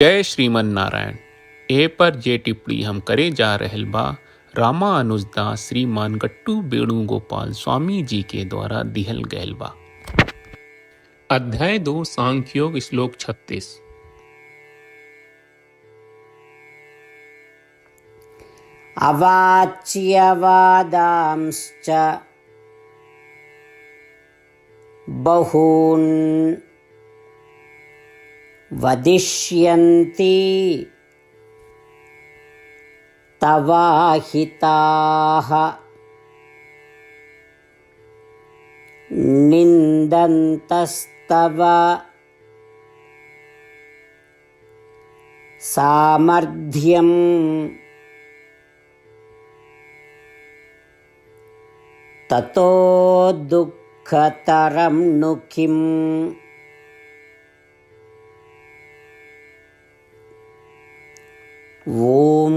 जय श्रीमन नारायण। ए पर जे टिप्पणी हम करे जा रहल बा रामानुजदास श्रीमान गट्टू वेणुगोपाल स्वामी जी के द्वारा दिहल गयल बा। अध्याय 2 सांख्योग श्लोक 36। अवाच्यवादांश्च बहून् वदिष्यन्ति तवाहिताः निन्दन्तस्तव सामर्थ्यं ततो दुःखतरं नु किम्। ओम।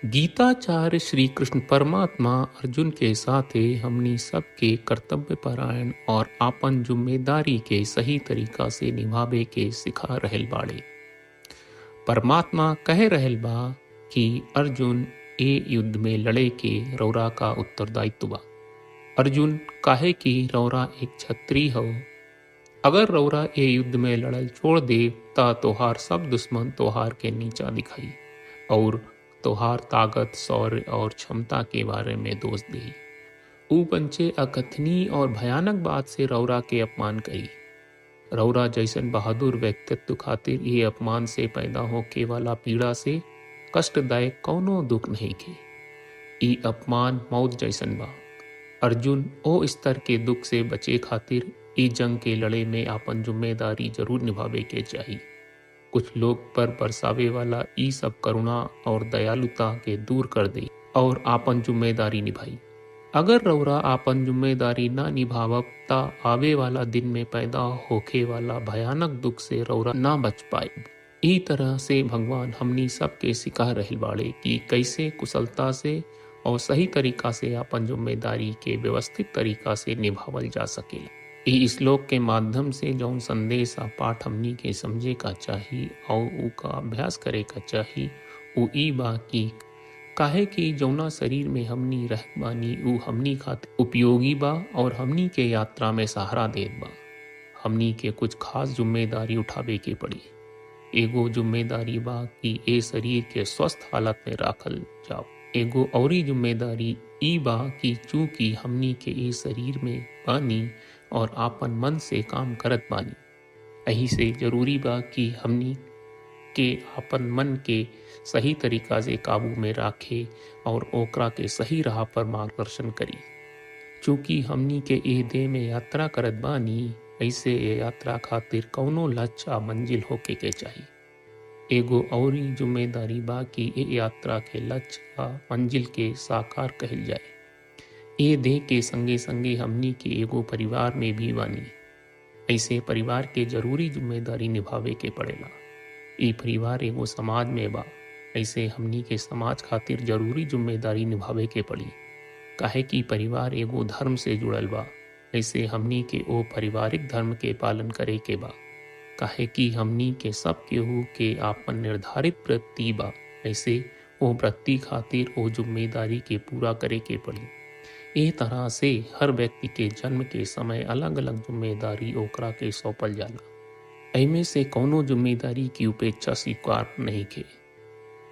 गीताचार्य श्री कृष्ण परमात्मा अर्जुन के साथे हमनी सबके कर्तव्य परायण और आपन जिम्मेदारी के सही तरीका से निभावे के सिखा रहल बाड़े। परमात्मा कह रहल बा कि अर्जुन ए युद्ध में लड़े के रौरा का उत्तरदायित्व बा। अर्जुन काहे कि रौरा एक क्षत्रिय हो। अगर रौरा ए युद्ध में लड़ल छोड़ दे ता तोहार सब दुश्मन तोहार के नीचा दिखाई और तोहार ताकत, शौर्य और क्षमता के बारे में दोष दे। ऊ पंचे अकथनीय और भयानक बात से रौरा के अपमान करी। रौरा जैसन बहादुर व्यक्तित्व खातिर ये अपमान से पैदा होके वाला पीड़ा से कष्टदायक कौनो दुख नहीं के। ई अपमान मौत जैसन बा। अर्जुन ओ स्तर के दुख से बचे खातिर ई जंग के लड़े में आपन जिम्मेदारी जरूर निभावे के चाहिए। कुछ लोग पर बरसावे वाला ई सब करुणा और दयालुता के दूर कर दे और आपन जिम्मेदारी निभाई। अगर रौरा आपन जिम्मेदारी ना निभावब ता आवे वाला दिन में पैदा होखे वाला भयानक दुख से रौरा ना बच पाए। ई तरह से भगवान हमनी सबके सिखा रहल बाड़े कि कैसे कुशलता से और सही तरीका से अपन जिम्मेदारी के व्यवस्थित तरीका से निभावल जा सकेला। ई श्लोक के माध्यम से जौन संदेश आ पाठ हमनी के समझे का चाही और ऊ का अभ्यास करे का चाही ऊ ई बा कि काहे कि जौना शरीर में हमनी रह बानी ऊ हमनी खातिर उपयोगी बा और हमनी के यात्रा में सहारा देत बा। हमनी के कुछ खास जिम्मेदारी उठावे के पड़ी। एगो जिम्मेदारी बा कि ए शरीर के स्वस्थ हालत में राखल जाओ। एगो औरी जिम्मेदारी ई बा कि चूंकि हमनी के ए शरीर में बानी और आपन मन से काम करत बानी, यही से जरूरी बा कि हमनी के आपन मन के सही तरीका से काबू में राखे और ओकरा के सही राह पर मार्गदर्शन करी। चूंकि हमनी के ए देह में यात्रा करत बानी, ऐसे ये यात्रा खातिर कौनो लक्ष्य आ मंजिल होके के चाहिए। एगो औरी जिम्मेदारी बा कि ए यात्रा के लक्ष्य आ मंजिल के साकार कहल जाए। ए देह के संगे संगे हमनी के एगो परिवार में भी बानी, ऐसे परिवार के जरूरी जिम्मेदारी निभावे के पड़ेला। ई परिवार एगो समाज में बा, ऐसे हमनी के समाज खातिर जरूरी जिम्मेदारी निभावे के पड़ी। काहे कि परिवार एगो धर्म से जुड़ल बा, ऐसे हमनी के ओ पारिवारिक धर्म के पालन करे के बा। काहे कि हमनी के सब केहू के आपन निर्धारित वृत्ति बा, ऐसे ओ वृत्ति खातिर ओ जिम्मेदारी के पूरा करे के पड़ी। ए तरह से हर व्यक्ति के जन्म के समय अलग अलग जिम्मेदारी ओकरा के सौंपल जाला। एमे से कौनो जिम्मेदारी की उपेक्षा स्वीकार नहीं के।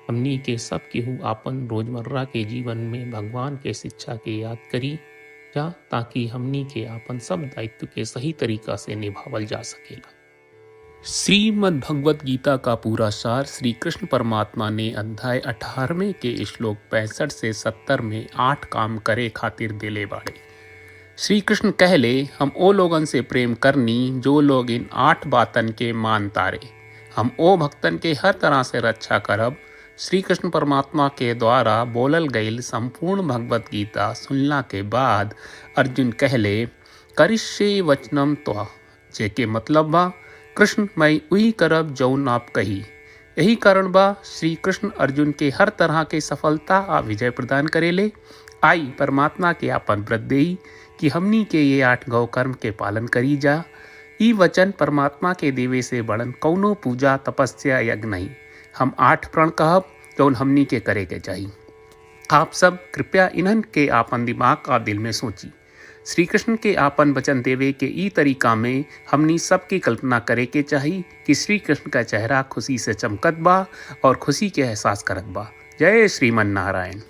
हमनी के सब केहू आपन रोजमर्रा के जीवन में भगवान के शिक्षा के याद करी जा ताकि हमनी के आपन सब दायित्व के सही तरीका से निभावल जा सकेला। श्रीमद् भगवत गीता का पूरा सार श्री कृष्ण परमात्मा ने अध्याय 18 के श्लोक 65 से 70 में 8 काम करे खातिर दिले बाड़े। श्री कृष्ण कहले, हम ओ लोगन से प्रेम करनी जो लोग इन 8 बातन के मान तारे। हम ओ भक्तन के हर तरह से रक्षा करब। श्री कृष्ण परमात्मा के द्वारा बोलल गईल संपूर्ण भगवत गीता सुनला के बाद अर्जुन कहले, करिष्ये वचनम त्वा, जेके मतलब बा कृष्ण मैं उही करब जौन आप कही। यही कारण बा श्री कृष्ण अर्जुन के हर तरह के सफलता आ विजय प्रदान करेले। आई परमात्मा के आपन व्रत देई कि हमनी के ये 8 गौ कर्म के पालन करी जा। ई वचन परमात्मा के देवे से बड़न कौनो पूजा तपस्या यज्ञ नहीं। हम 8 प्रण कहब जौन हमनी के करे के चाहिए। आप सब कृपया इन्हन के आपन दिमाग और दिल में सोची। श्री कृष्ण के आपन वचन देवे के ई तरीका में हमनी सबकी कल्पना करे के चाहिए कि श्री कृष्ण का चेहरा खुशी से चमकत बा और खुशी के एहसास करत बा। जय श्रीमन नारायण।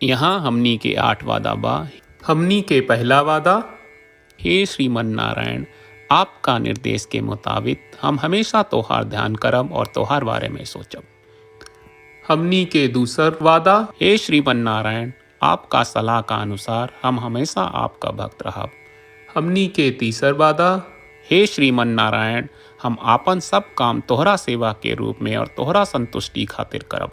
यहाँ हमनी के 8 वादा बा। हमनी के पहला वादा, हे श्रीमन नारायण, आपका निर्देश के मुताबिक हम हमेशा तोहार ध्यान करब और तोहार बारे में सोचब। हमनी के दूसर वादा, हे श्रीमन नारायण, आपका सलाह का अनुसार हम हमेशा आपका भक्त रहब। हमनी के तीसर वादा, हे श्रीमन नारायण, हम आपन सब काम तोहरा सेवा के रूप में और तोहरा संतुष्टि खातिर करब।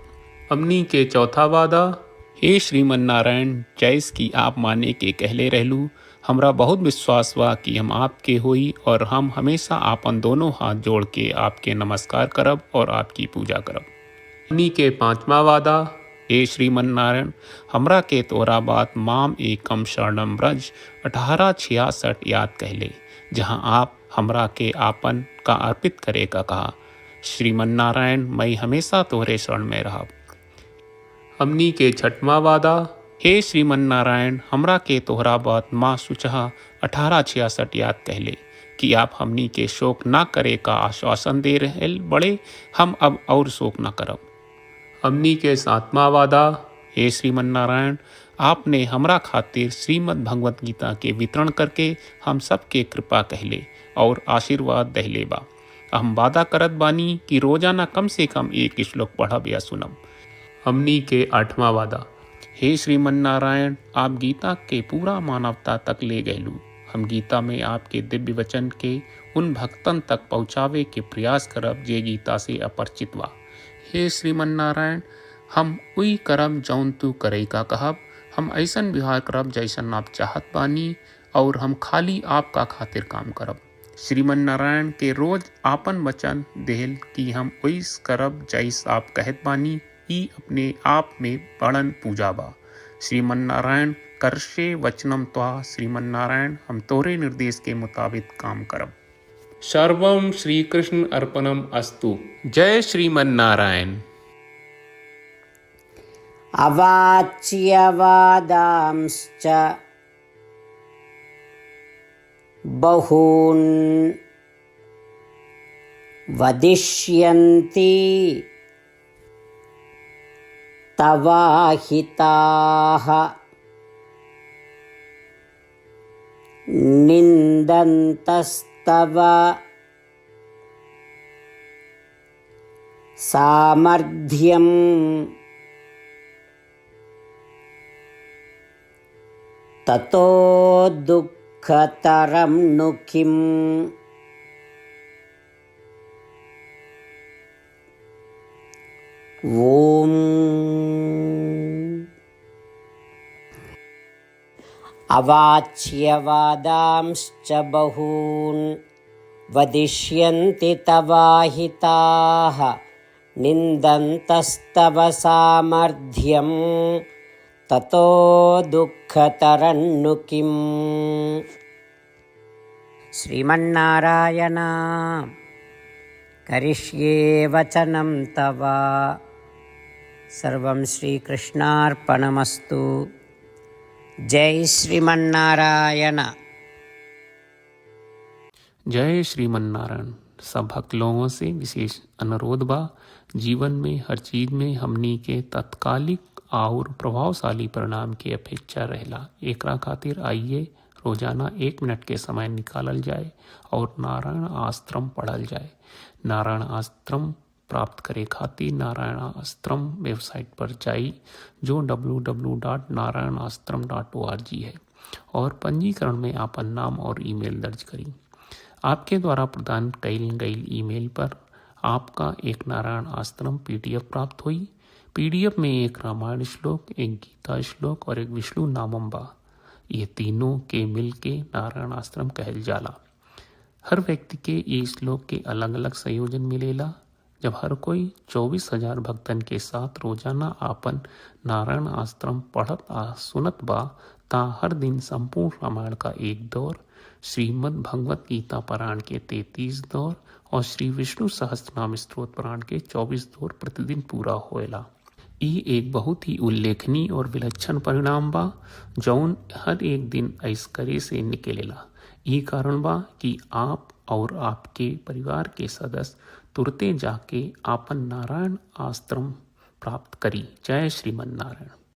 हमनी के चौथा वादा, हे श्रीमन नारायण, जैस की आप माने के कहले रहलू, हमरा बहुत विश्वास बा कि हम आपके होई और हम हमेशा आपन दोनों हाथ जोड़ के आपके नमस्कार करब और आपकी पूजा करब। हमनी के पांचवा वादा, हे श्रीमन नारायण, हमरा के तोरा बात माम एकम शरणम ब्रज 1866 याद कहले, जहां आप हमरा के आपन का अर्पित करे का कहा। श्रीमन नारायण, मैं हमेशा तोहरे शरण में रहब। हमनी के छठवां वादा, हे श्रीमन नारायण, हमरा के तोहरा बात माँ सुचहा 1866 याद कहले कि आप हमनी के शोक ना करे का आश्वासन दे रहे बड़े, हम अब और शोक ना करब। हमनी के 7वां वादा, हे श्रीमन नारायण, आपने हमरा खातिर श्रीमद् भगवत गीता के वितरण करके हम सबके कृपा कहले और आशीर्वाद दहले बा। हम वादा करत बानी कि रोजाना कम से कम 1 श्लोक पढ़ब या सुनब। हमनी के 8वां वादा, हे श्रीमन नारायण, आप गीता के पूरा मानवता तक ले गयलू। हम गीता में आपके दिव्य वचन के उन भक्तन तक पहुँचावे के प्रयास करब जे गीता से अपरिचित बा। हे श्रीमन नारायण, हम उई करब जौन तू करे का कहब। हम ऐसन व्यवहार करब जैसन आप चाहत बानी और हम खाली आपका खातिर काम करब। श्रीमन नारायण के रोज आपन वचन देहल कि हम ओइस करब जैस आप कहत बानी, ई अपने आप में बड़न पूजा बा। श्रीमन नारायण, करशे वचनम त्वा। श्रीमन नारायण, हम तोरे निर्देश के मुताबिक काम करब। सर्वम श्री कृष्ण अर्पणम अस्तु। जय श्रीमन नारायण। अवाच्य वादांश्च बहून् वदिष्यन्ति तवाहिताः निन्दन्तस्तव सामर्थ्यं ततो दुःखतरं नु किम्। ओम अवाच्यवादांश्च बहून् वदिष्यन्ति तवाहिताः निन्दन्तस्तव सामर्थ्यं ततो दुःखतरं नु किम्। श्रीमन्नारायण, करिष्ये वचनं तव। सर्वं श्रीकृष्णार्पणमस्तु। जय श्रीमन्नारायण। जय श्रीमन नारायण। सब भक्त लोगों से विशेष अनुरोध बा, जीवन में हर चीज में हमनी के तत्कालिक और प्रभावशाली परिणाम की अपेक्षा रहेला। एकरा खातिर आइए रोजाना 1 मिनट के समय निकालल जाए और नारायण आश्रम पढ़ल जाए। नारायण आश्रम प्राप्त करे खातिर नारायण आश्रम वेबसाइट पर जाई, जो www.narayanashram.org है, और पंजीकरण में आपन नाम और ईमेल दर्ज करी। आपके द्वारा प्रदान कईल गई ईमेल पर आपका एक नारायण आश्रम PDF प्राप्त हुई। PDF में एक रामायण श्लोक, एक गीता श्लोक और एक विष्णु नामम बा। ये तीनों के मिल के नारायण आश्रम कहल जाला। हर व्यक्ति के ये श्लोक के अलग अलग संयोजन मिलेला, जब हर कोई 24,000 भक्तन के साथ रोजाना आपन नारायण आश्रम पढ़त आ सुनत बा ता हर दिन संपूर्ण रामायण का एक दौर, श्रीमद् भगवत गीता पारायण के 33 दौर और श्री विष्णु सहस्त्रनाम स्तोत्र पारायण के 24 दौर प्रतिदिन पूरा होएला। ई एक बहुत ही उल्लेखनीय और विलक्षण परिणाम बा जौन हर एक दिन ऐसकरे से निकलेला। ई कारण बा कि आप और आपके परिवार के सदस्य तुरते जाके आपन नारायण आश्रम प्राप्त करी। जय श्रीमन नारायण।